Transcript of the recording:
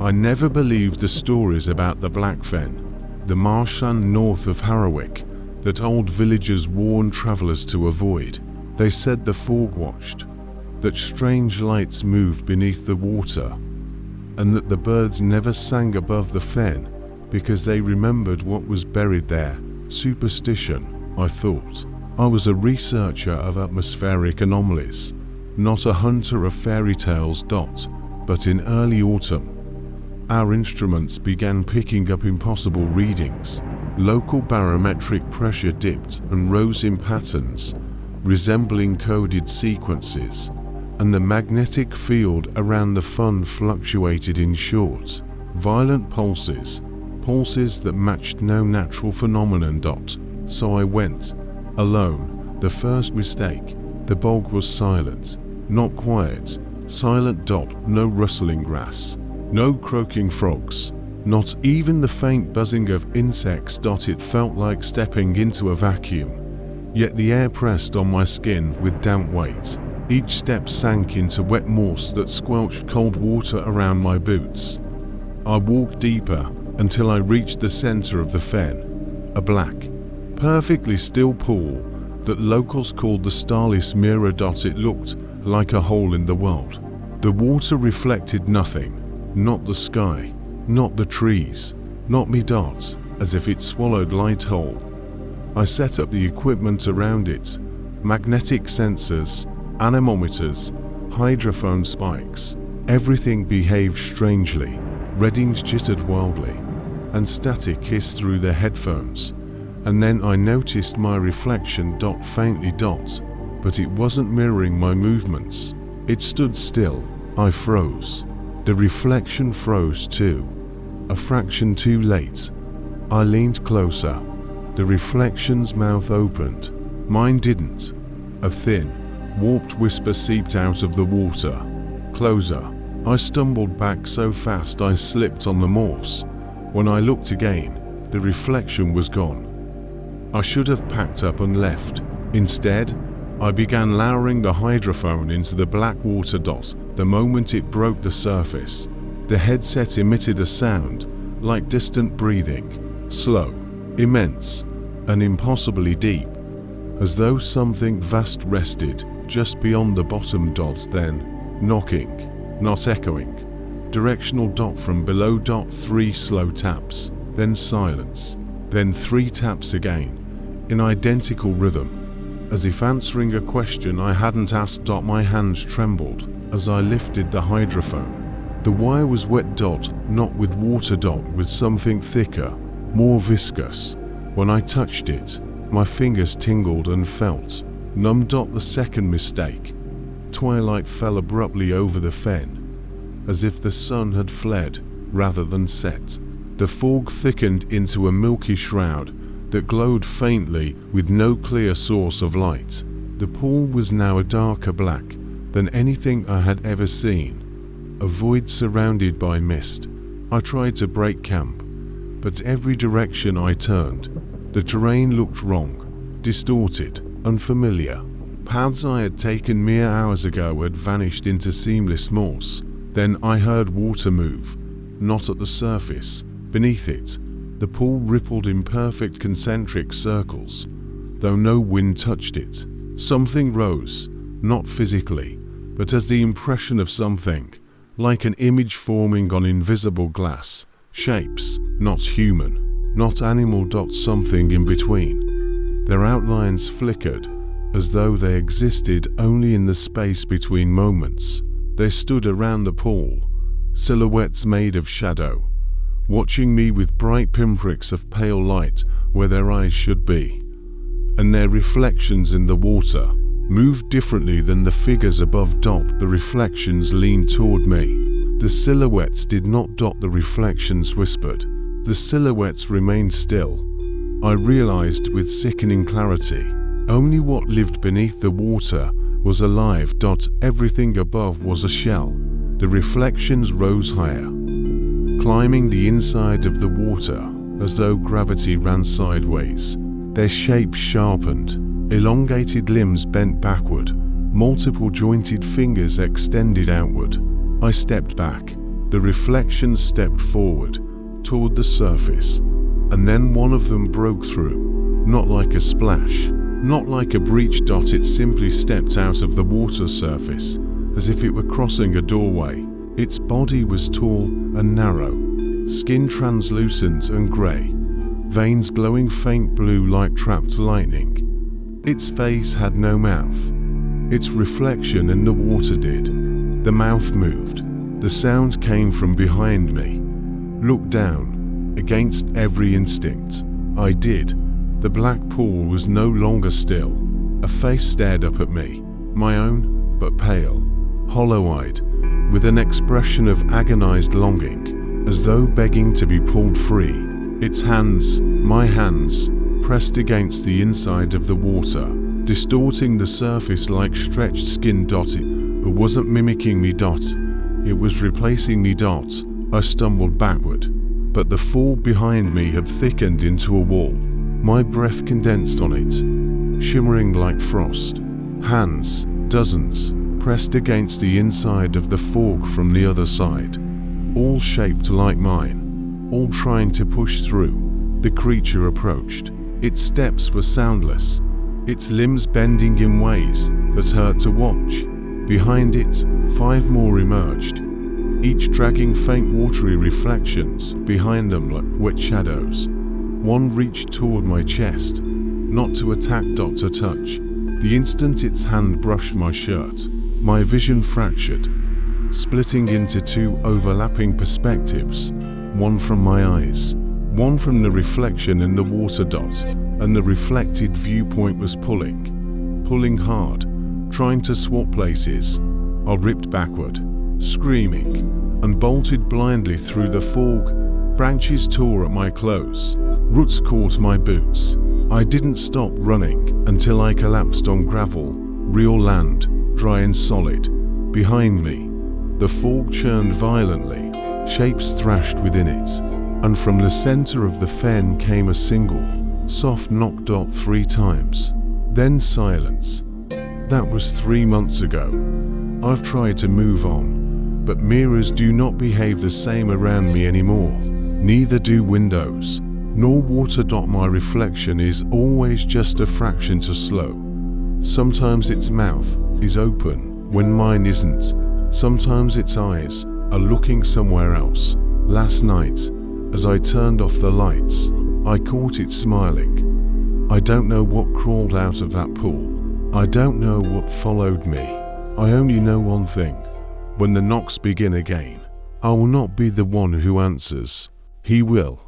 I never believed the stories about the Black Fen, the marshland north of Harrowwick, that old villagers warned travelers to avoid. They said the fog watched, that strange lights moved beneath the water, and that the birds never sang above the fen because they remembered what was buried there. Superstition, I thought. I was a researcher of atmospheric anomalies, not a hunter of fairy tales. But in early autumn, our instruments began picking up impossible readings. Local barometric pressure dipped and rose in patterns resembling coded sequences, and the magnetic field around the fen fluctuated in short, violent pulses that matched no natural phenomenon. So I went, alone. The first mistake. The bog was silent, not quiet, silent. No rustling grass, no croaking frogs, not even the faint buzzing of insects. It felt like stepping into a vacuum, yet the air pressed on my skin with damp weight. Each step sank into wet moss that squelched cold water around my boots. I walked deeper until I reached the center of the fen, a black, perfectly still pool that locals called the Starless Mirror. It looked like a hole in the world. The water reflected nothing, not the sky, not the trees, not me. As if it swallowed light whole. I set up the equipment around it, magnetic sensors, anemometers, hydrophone spikes. Everything behaved strangely. Readings jittered wildly, and static hissed through the headphones. And then I noticed my reflection. Faintly. But it wasn't mirroring my movements. It stood still. I froze. The reflection froze too. A fraction too late. I leaned closer. The reflection's mouth opened. Mine didn't. A thin, warped whisper seeped out of the water. Closer. I stumbled back so fast I slipped on the moss. When I looked again, the reflection was gone. I should have packed up and left. Instead, I began lowering the hydrophone into the black water. The moment it broke the surface, the headset emitted a sound like distant breathing, slow, immense, and impossibly deep, as though something vast rested just beyond the bottom. Then, knocking, not echoing, directional. From below. 3 slow taps, then silence, then 3 taps again, in identical rhythm, as if answering a question I hadn't asked. My hands trembled as I lifted the hydrophone. The wire was wet. Not with water. With something thicker, more viscous. When I touched it, my fingers tingled and felt numb. The second mistake. Twilight fell abruptly over the fen, as if the sun had fled rather than set. The fog thickened into a milky shroud that glowed faintly with no clear source of light. The pool was now a darker black than anything I had ever seen, a void surrounded by mist. I tried to break camp, but every direction I turned, the terrain looked wrong, distorted, unfamiliar. Paths I had taken mere hours ago had vanished into seamless moss. Then I heard water move, not at the surface, beneath it. The pool rippled in perfect concentric circles, though no wind touched it. Something rose, not physically, but as the impression of something, like an image forming on invisible glass. Shapes, not human, not animal. Something in between. Their outlines flickered, as though they existed only in the space between moments. They stood around the pool, silhouettes made of shadow, watching me with bright pinpricks of pale light where their eyes should be. And their reflections in the water moved differently than the figures above. The reflections leaned toward me. The silhouettes did not. The reflections whispered. The silhouettes remained still. I realized with sickening clarity, only what lived beneath the water was alive. Everything above was a shell. The reflections rose higher, climbing the inside of the water as though gravity ran sideways. Their shapes sharpened, elongated limbs bent backward, multiple jointed fingers extended outward. I stepped back, The reflections stepped forward, toward the surface, and then one of them broke through. Not like a splash, not like a breach dot, it simply stepped out of the water surface, as if it were crossing a doorway. Its body was tall and narrow, skin translucent and grey, veins glowing faint blue like trapped lightning. Its face had no mouth. Its reflection in the water did. The mouth moved. The sound came from behind me. Look down. Against every instinct, I did. The black pool was no longer still. A face stared up at me, my own, but pale, hollow-eyed, with an expression of agonized longing, as though begging to be pulled free. Its hands, my hands, pressed against the inside of the water, distorting the surface like stretched skin. It wasn't mimicking me. It was replacing me. I stumbled backward, but the fall behind me had thickened into a wall. My breath condensed on it, shimmering like frost. Hands, dozens, pressed against the inside of the fork from the other side, all shaped like mine, all trying to push through. The creature approached. Its steps were soundless, its limbs bending in ways that hurt to watch. Behind it, 5 more emerged, each dragging faint watery reflections behind them like wet shadows. One reached toward my chest, not to attack, to touch. The instant its hand brushed my shirt, my vision fractured, splitting into 2 overlapping perspectives, one from my eyes, one from the reflection in the water. And the reflected viewpoint was pulling hard, trying to swap places. I ripped backward, screaming, and bolted blindly through the fog. Branches tore at my clothes, roots caught my boots. I didn't stop running until I collapsed on gravel, real land, dry and solid. Behind me, the fog churned violently, shapes thrashed within it, and from the center of the fen came a single, soft knock. 3 times. Then silence. That was 3 months ago. I've tried to move on, but mirrors do not behave the same around me anymore. Neither do windows, nor water. My reflection is always just a fraction too slow. Sometimes its mouth is open when mine isn't. Sometimes its eyes are looking somewhere else. Last night, as I turned off the lights, I caught it smiling. I don't know what crawled out of that pool. I don't know what followed me. I only know one thing. When the knocks begin again, I will not be the one who answers. He will.